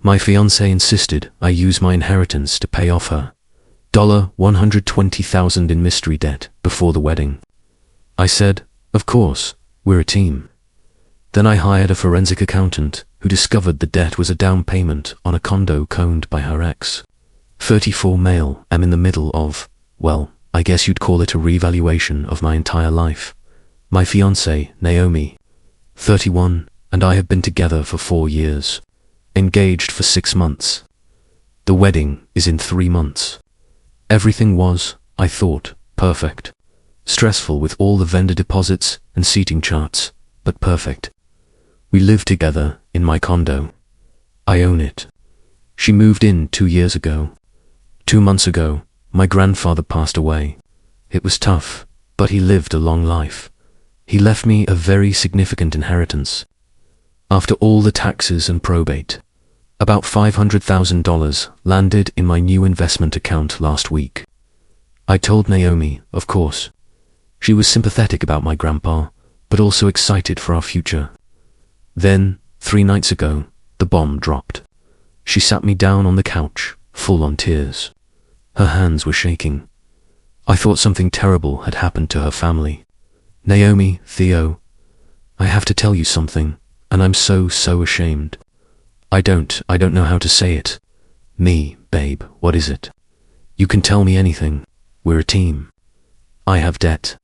My fiancé insisted I use my inheritance to pay off her $120,000 in mystery debt before the wedding. I said, of course, we're a team. Then I hired a forensic accountant who discovered the debt was a down payment on a condo owned by her ex. 34 male, am in the middle of, well, I guess you'd call it a revaluation of my entire life. My fiancée, Naomi, 31, and I have been together for 4 years. Engaged for 6 months. The wedding is in 3 months. Everything was, I thought, perfect. Stressful with all the vendor deposits and seating charts, but perfect. We live together in my condo. I own it. She moved in 2 years ago. 2 months ago, my grandfather passed away. It was tough, but he lived a long life. He left me a very significant inheritance. After all the taxes and probate, about $500,000 landed in my new investment account last week. I told Naomi, of course. She was sympathetic about my grandpa, but also excited for our future. Then, 3 nights ago, the bomb dropped. She sat me down on the couch, full on tears. Her hands were shaking. I thought something terrible had happened to her family. Naomi, Theo, I have to tell you something, and I'm so ashamed. I don't know how to say it. Me, babe, what is it? You can tell me anything. We're a team. I have debt.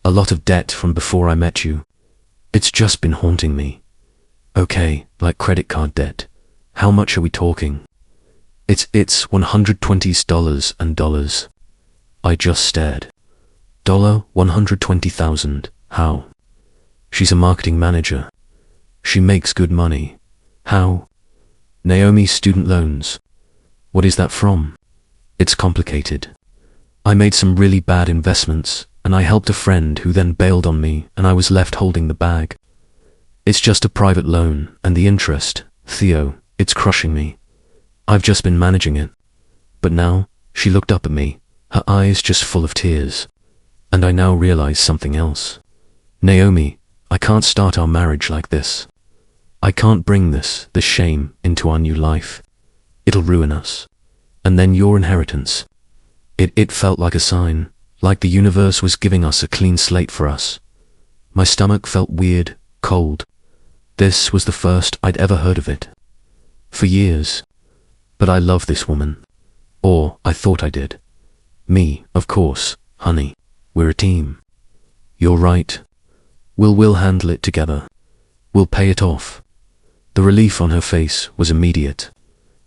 A lot of debt from before I met you. It's just been haunting me. Okay, like credit card debt. How much are we talking? It's $120 and dollars. I just stared. $120,000. How? She's a marketing manager. She makes good money. How? Naomi's student loans. What is that from? It's complicated. I made some really bad investments, and I helped a friend who then bailed on me, and I was left holding the bag. It's just a private loan, and the interest, Theo, it's crushing me. I've just been managing it. But now, she looked up at me, her eyes just full of tears. And I now realize something else. Naomi, I can't start our marriage like this. I can't bring this shame into our new life. It'll ruin us. And then your inheritance. It felt like a sign, like the universe was giving us a clean slate for us. My stomach felt weird, cold. This was the first I'd ever heard of it. For years. But I love this woman. Or I thought I did. Me, of course, honey. We're a team. You're right. We'll handle it together. We'll pay it off. The relief on her face was immediate.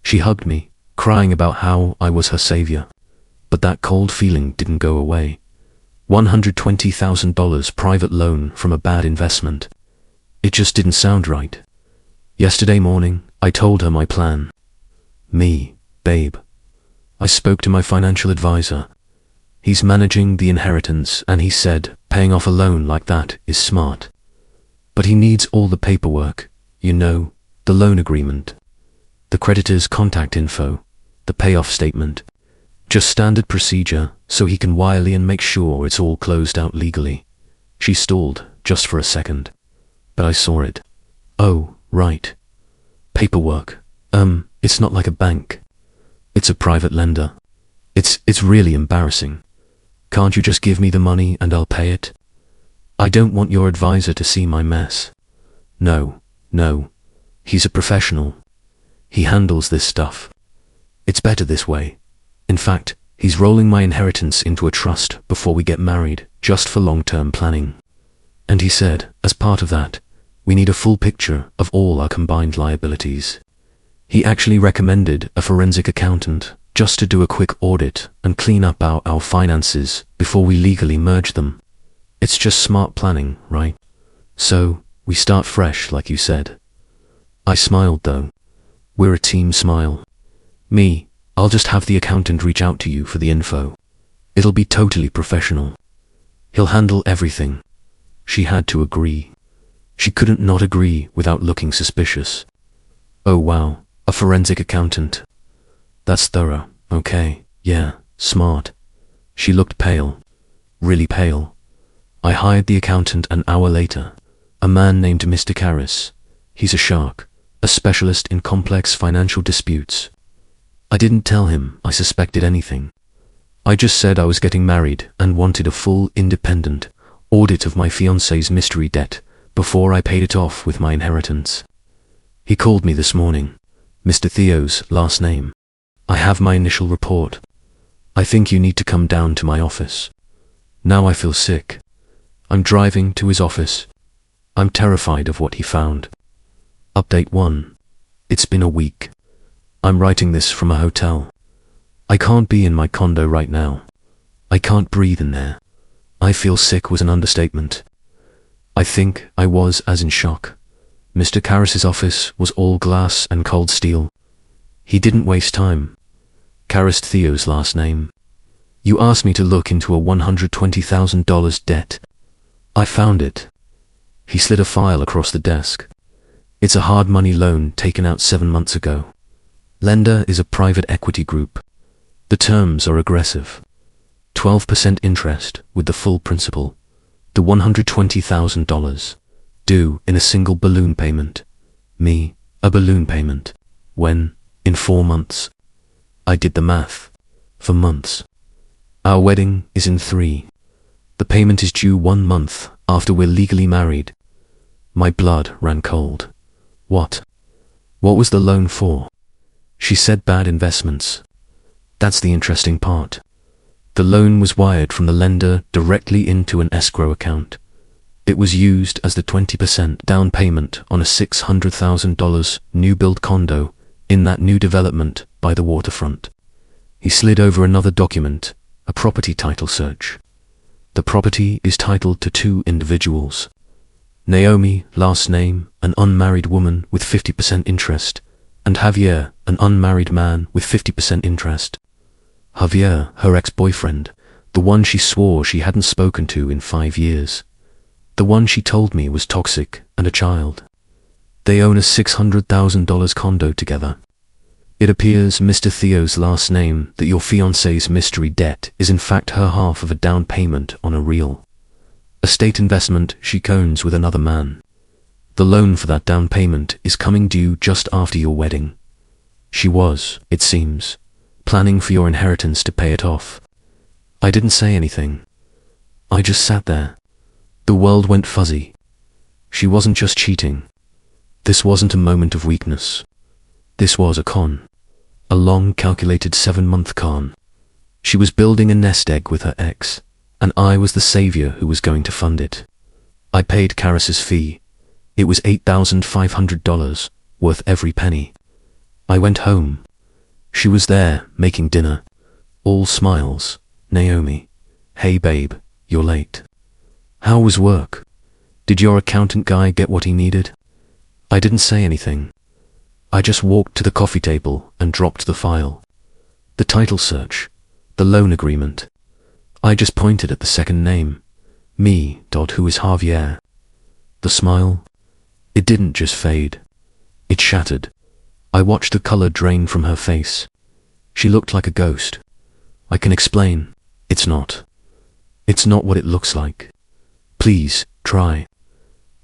She hugged me, crying about how I was her savior. But that cold feeling didn't go away. $120,000 private loan from a bad investment. It just didn't sound right. Yesterday morning, I told her my plan. Me, babe. I spoke to my financial advisor. He's managing the inheritance, and he said paying off a loan like that is smart. But he needs all the paperwork, you know, the loan agreement, the creditor's contact info, the payoff statement. Just standard procedure, so he can wily and make sure it's all closed out legally. She stalled, just for a second. But I saw it. Oh, right. Paperwork. It's not like a bank. It's a private lender. It's really embarrassing. Can't you just give me the money and I'll pay it? I don't want your advisor to see my mess. No. He's a professional. He handles this stuff. It's better this way. In fact, he's rolling my inheritance into a trust before we get married, just for long-term planning. And he said, as part of that, we need a full picture of all our combined liabilities. He actually recommended a forensic accountant just to do a quick audit and clean up our finances before we legally merge them. It's just smart planning, right? So, we start fresh, like you said. I smiled though. We're a team smile. Me, I'll just have the accountant reach out to you for the info. It'll be totally professional. He'll handle everything. She had to agree. She couldn't not agree without looking suspicious. Oh wow, a forensic accountant. That's thorough, okay, yeah, smart. She looked pale. Really pale. I hired the accountant an hour later. A man named Mr. Karras. He's a shark. a specialist in complex financial disputes. I didn't tell him I suspected anything. I just said I was getting married and wanted a full, independent audit of my fiancée's mystery debt before I paid it off with my inheritance. He called me this morning, Mr. Theo's last name. I have my initial report. I think you need to come down to my office. Now I feel sick. I'm driving to his office. I'm terrified of what he found. Update 1. It's been a week. I'm writing this from a hotel. I can't be in my condo right now. I can't breathe in there. I feel sick was an understatement. I think I was as in shock. Mr. Karras's office was all glass and cold steel. He didn't waste time. Karras, Theo's last name. You asked me to look into a $120,000 debt. I found it. He slid a file across the desk. It's a hard money loan taken out 7 months ago. Lender is a private equity group. The terms are aggressive. 12% interest with the full principal. The $120,000 due in a single balloon payment. Me, a balloon payment. When? In 4 months. I did the math. For months. Our wedding is in 3. The payment is due 1 month after we're legally married. My blood ran cold. What? What was the loan for? She said bad investments. That's the interesting part. The loan was wired from the lender directly into an escrow account. It was used as the 20% down payment on a $600,000 new-build condo in that new development by the waterfront. He slid over another document, a property title search. The property is titled to 2 individuals. Naomi, last name, an unmarried woman with 50% interest, and Javier, an unmarried man with 50% interest. Javier, her ex-boyfriend, the one she swore she hadn't spoken to in 5 years. The one she told me was toxic and a child. They own a $600,000 condo together. It appears Mr. Theo's last name that your fiancée's mystery debt is in fact her half of a down payment on a real estate investment she owns with another man. The loan for that down payment is coming due just after your wedding. She was, it seems, planning for your inheritance to pay it off. I didn't say anything. I just sat there. The world went fuzzy. She wasn't just cheating. This wasn't a moment of weakness. This was a con. A long, calculated 7-month con. She was building a nest egg with her ex, and I was the savior who was going to fund it. I paid Karras's fee. It was $8,500, worth every penny. I went home. She was there, making dinner. All smiles. Naomi. Hey babe, you're late. How was work? Did your accountant guy get what he needed? I didn't say anything. I just walked to the coffee table and dropped the file. The title search. The loan agreement. I just pointed at the second name. Me, who is Javier. The smile. It didn't just fade. It shattered. I watched the color drain from her face. She looked like a ghost. I can explain. It's not. It's not what it looks like. Please, try.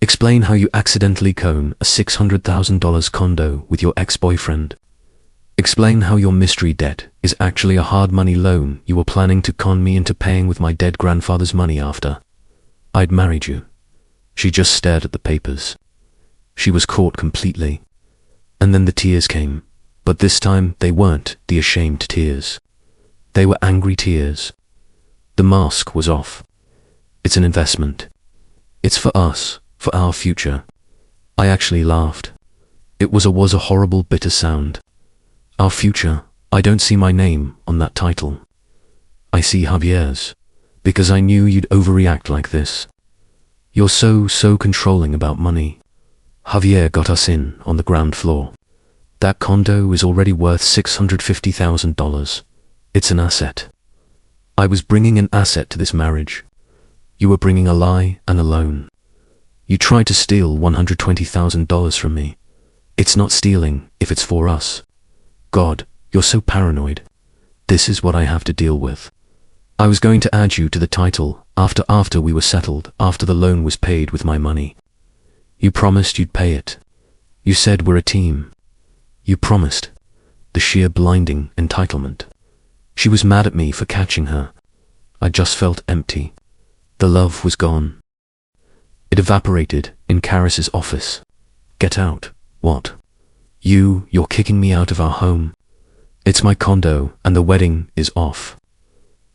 Explain how you accidentally own a $600,000 condo with your ex-boyfriend. Explain how your mystery debt is actually a hard money loan you were planning to con me into paying with my dead grandfather's money after I'd married you. She just stared at the papers. She was caught completely. And then the tears came, but this time they weren't the ashamed tears. They were angry tears. The mask was off. It's an investment. It's for us, for our future. I actually laughed. It was a horrible, bitter sound. Our future. I don't see my name on that title. I see Javier's, because I knew you'd overreact like this. You're so controlling about money. Javier got us in on the ground floor. That condo is already worth $650,000. It's an asset. I was bringing an asset to this marriage. You were bringing a lie and a loan. You tried to steal $120,000 from me. It's not stealing if it's for us. God, you're so paranoid. This is what I have to deal with. I was going to add you to the title after we were settled, after the loan was paid with my money. You promised you'd pay it. You said we're a team. You promised. The sheer blinding entitlement. She was mad at me for catching her. I just felt empty. The love was gone. It evaporated in Karis's office. Get out. What? You're kicking me out of our home. It's my condo and the wedding is off.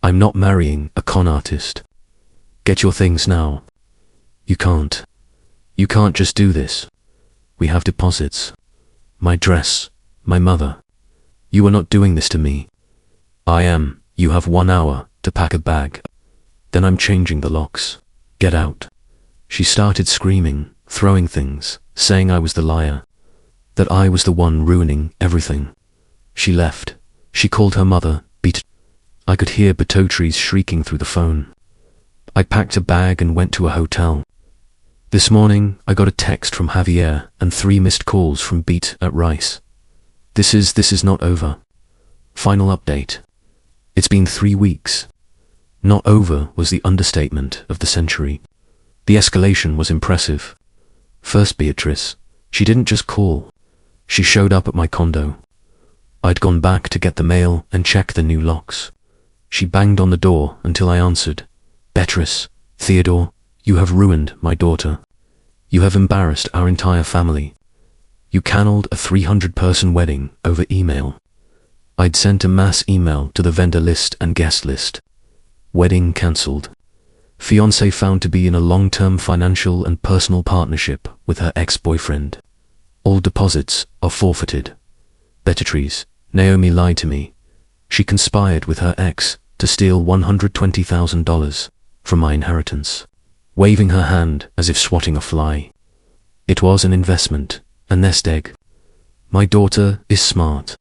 I'm not marrying a con artist. Get your things now. You can't. You can't just do this. We have deposits. My dress, my mother. You are not doing this to me. I am. You have 1 hour to pack a bag. Then I'm changing the locks. Get out. She started screaming, throwing things, saying I was the liar. That I was the one ruining everything. She left. She called her mother, I could hear Betrayal shrieking through the phone. I packed a bag and went to a hotel. This morning, I got a text from Javier and 3 missed calls from Beat at Rice. This is not over. Final update. It's been 3 weeks. Not over was the understatement of the century. The escalation was impressive. First Beatrice, she didn't just call. She showed up at my condo. I'd gone back to get the mail and check the new locks. She banged on the door until I answered. Beatrice, Theodore, you have ruined my daughter. You have embarrassed our entire family. You canned a 300-person wedding over email. I'd sent a mass email to the vendor list and guest list. Wedding cancelled. Fiancée found to be in a long-term financial and personal partnership with her ex-boyfriend. All deposits are forfeited. Betrayal, Naomi lied to me. She conspired with her ex to steal $120,000 from my inheritance, waving her hand as if swatting a fly. It was an investment, a nest egg. My daughter is smart.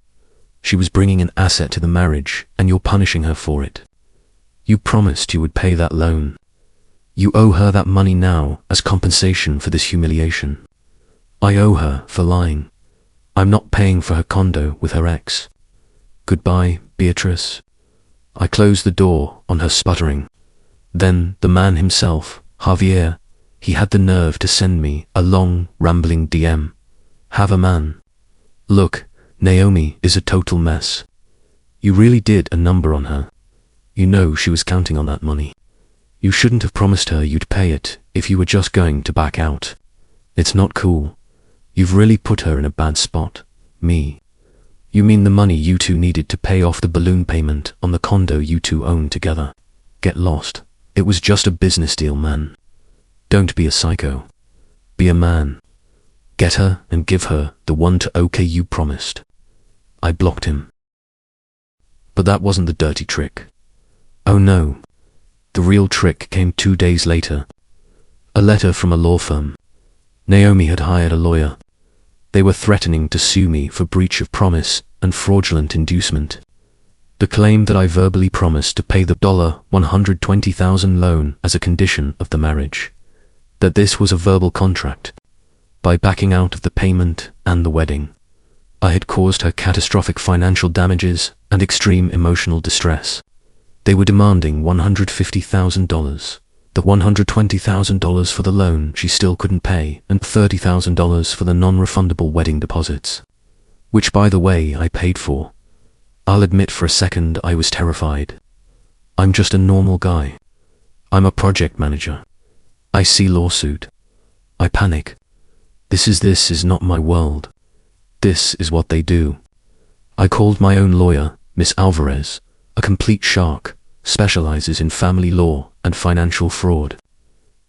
She was bringing an asset to the marriage, and you're punishing her for it. You promised you would pay that loan. You owe her that money now as compensation for this humiliation. I owe her for lying. I'm not paying for her condo with her ex. Goodbye, Beatrice. I closed the door on her sputtering. Then the man himself, Javier, he had the nerve to send me a long, rambling DM. Have a man. Look, Naomi is a total mess. You really did a number on her. You know she was counting on that money. You shouldn't have promised her you'd pay it if you were just going to back out. It's not cool. You've really put her in a bad spot. Me. You mean the money you two needed to pay off the balloon payment on the condo you two owned together. Get lost. It was just a business deal, man. Don't be a psycho. Be a man. Get her and give her the one to okay you promised. I blocked him. But that wasn't the dirty trick. Oh no. The real trick came 2 days later. A letter from a law firm. Naomi had hired a lawyer. They were threatening to sue me for breach of promise and fraudulent inducement. The claim that I verbally promised to pay the $120,000 loan as a condition of the marriage. That this was a verbal contract. By backing out of the payment and the wedding, I had caused her catastrophic financial damages and extreme emotional distress. They were demanding $150,000. The $120,000 for the loan she still couldn't pay, and $30,000 for the non-refundable wedding deposits. Which, by the way, I paid for. I'll admit for a second I was terrified. I'm just a normal guy. I'm a project manager. I see lawsuit. I panic. This is not my world. This is what they do. I called my own lawyer, Miss Alvarez, a complete shark, specializes in family law and financial fraud.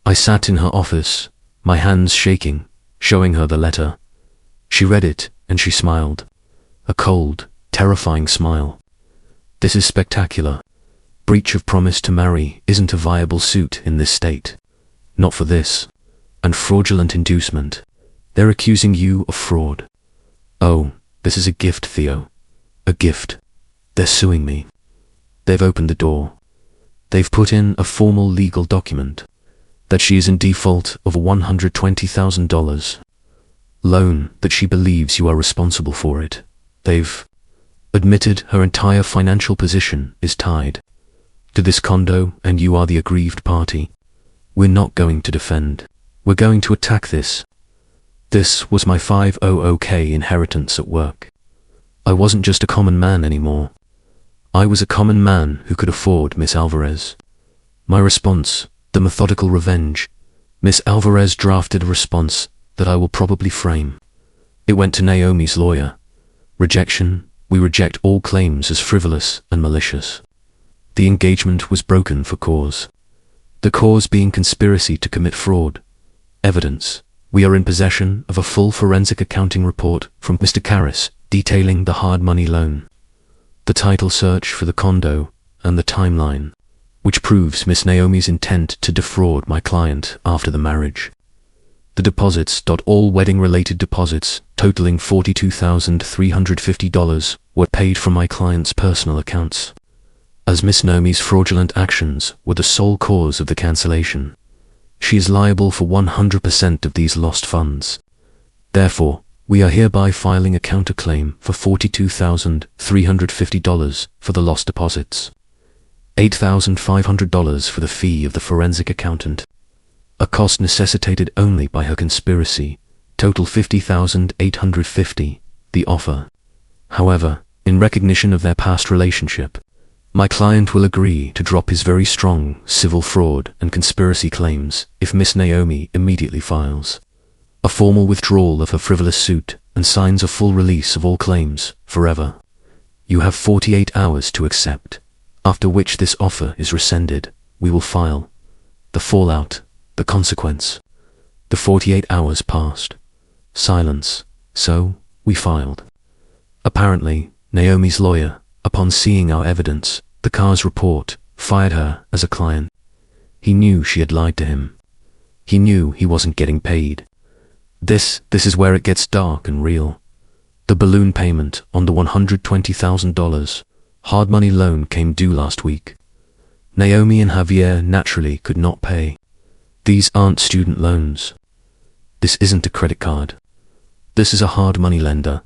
I sat in her office, my hands shaking, showing her the letter. She read it and she smiled. A cold, terrifying smile. This is spectacular. Breach of promise to marry isn't a viable suit in this state. Not for this. And fraudulent inducement. They're accusing you of fraud. Oh, this is a gift, Theo. A gift. They're suing me. They've opened the door. They've put in a formal legal document that she is in default of a $120,000 loan, that she believes you are responsible for it. They've admitted her entire financial position is tied to this condo and you are the aggrieved party. We're not going to defend. We're going to attack this. This was my 500k inheritance at work. I wasn't just a common man anymore. I was a common man who could afford Miss Alvarez. My response, the methodical revenge. Miss Alvarez drafted a response that I will probably frame. It went to Naomi's lawyer. Rejection. We reject all claims as frivolous and malicious. The engagement was broken for cause. The cause being conspiracy to commit fraud. Evidence. We are in possession of a full forensic accounting report from Mr. Karras detailing the hard money loan, the title search for the condo, and the timeline, which proves Miss Naomi's intent to defraud my client after the marriage. The deposits. All wedding-related deposits, totaling $42,350, were paid from my client's personal accounts, as Miss Naomi's fraudulent actions were the sole cause of the cancellation. She is liable for 100% of these lost funds. Therefore, we are hereby filing a counterclaim for $42,350 for the lost deposits, $8,500 for the fee of the forensic accountant, a cost necessitated only by her conspiracy, total $50,850, the offer. However, in recognition of their past relationship, my client will agree to drop his very strong civil fraud and conspiracy claims if Miss Naomi immediately files a formal withdrawal of her frivolous suit and signs a full release of all claims forever. You have 48 hours to accept, after which this offer is rescinded. We will file. The fallout, the consequence. The 48 hours passed. Silence. So, we filed. Apparently, Naomi's lawyer, upon seeing our evidence, the car's report, fired her as a client. He knew she had lied to him. He knew he wasn't getting paid. This is where it gets dark and real. The balloon payment on the $120,000 hard money loan came due last week. Naomi and Javier naturally could not pay. These aren't student loans. This isn't a credit card. This is a hard money lender.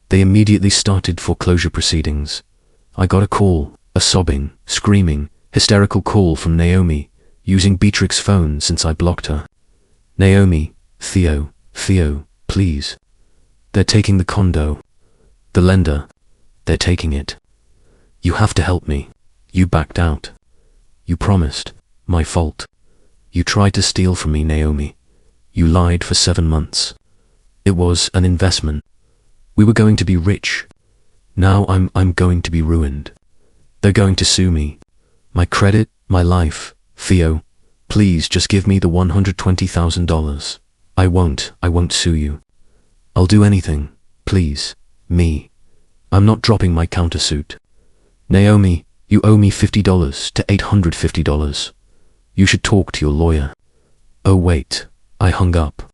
They immediately started foreclosure proceedings. I got a call, a sobbing, screaming, hysterical call from Naomi, using Beatrix's phone since I blocked her. Naomi, Theo, please. They're taking the condo. The lender. They're taking it. You have to help me. You backed out. You promised. My fault. You tried to steal from me, Naomi. You lied for 7 months. It was an investment. We were going to be rich. Now I'm going to be ruined. They're going to sue me. My credit, my life. Theo, please just give me the $120,000. I won't sue you. I'll do anything, please, me. I'm not dropping my countersuit. Naomi, you owe me $50 to $850. You should talk to your lawyer. Oh wait, I hung up.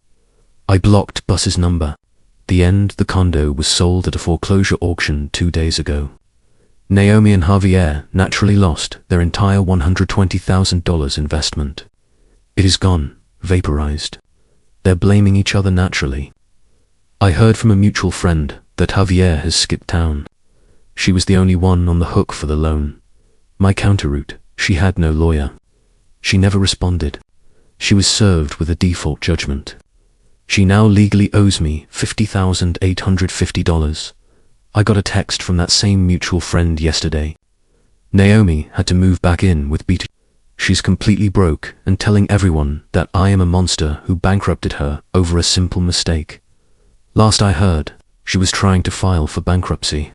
I blocked Bus's number. The condo was sold at a foreclosure auction 2 days ago. Naomi and Javier naturally lost their entire $120,000 investment. It is gone, vaporized. They're blaming each other naturally. I heard from a mutual friend that Javier has skipped town. She was the only one on the hook for the loan. My counterroute, she had no lawyer. She never responded. She was served with a default judgment. She now legally owes me $50,850. I got a text from that same mutual friend yesterday. Naomi had to move back in with Beatrix. She's completely broke and telling everyone that I am a monster who bankrupted her over a simple mistake. Last I heard, she was trying to file for bankruptcy.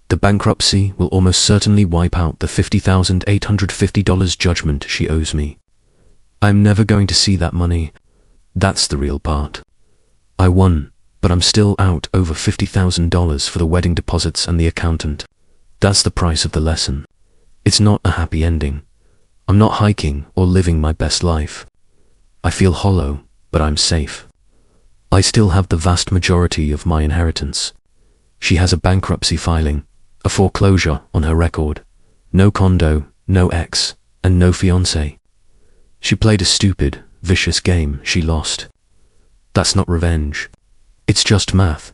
The bankruptcy will almost certainly wipe out the $50,850 judgment she owes me. I'm never going to see that money. That's the real part. I won, but I'm still out over $50,000 for the wedding deposits and the accountant. That's the price of the lesson. It's not a happy ending. I'm not hiking or living my best life. I feel hollow, but I'm safe. I still have the vast majority of my inheritance. She has a bankruptcy filing, a foreclosure on her record, no condo, no ex, and no fiancé. She played a stupid, vicious game. She lost. That's not revenge. It's just math.